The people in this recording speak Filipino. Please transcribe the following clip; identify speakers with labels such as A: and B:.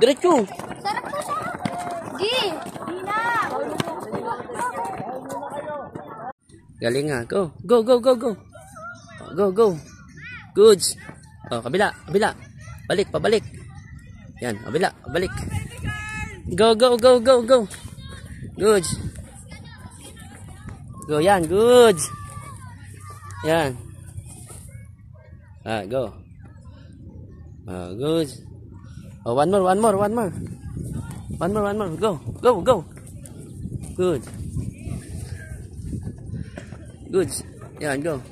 A: Diretso.
B: Sarap to siya. Gi. Dina.
A: Galing nga. Go. Go, go, go, go. Go, go. Good. Oh, kabila, kabila. Balik, pabalik. Yan, kabila, pabalik. Go, go, go, go, go. Good. Go, yan, good. Yan. Go. Good. Oh, one more, one more, one more. One more, one more. Go, go, go. Good. Good. Yan, go.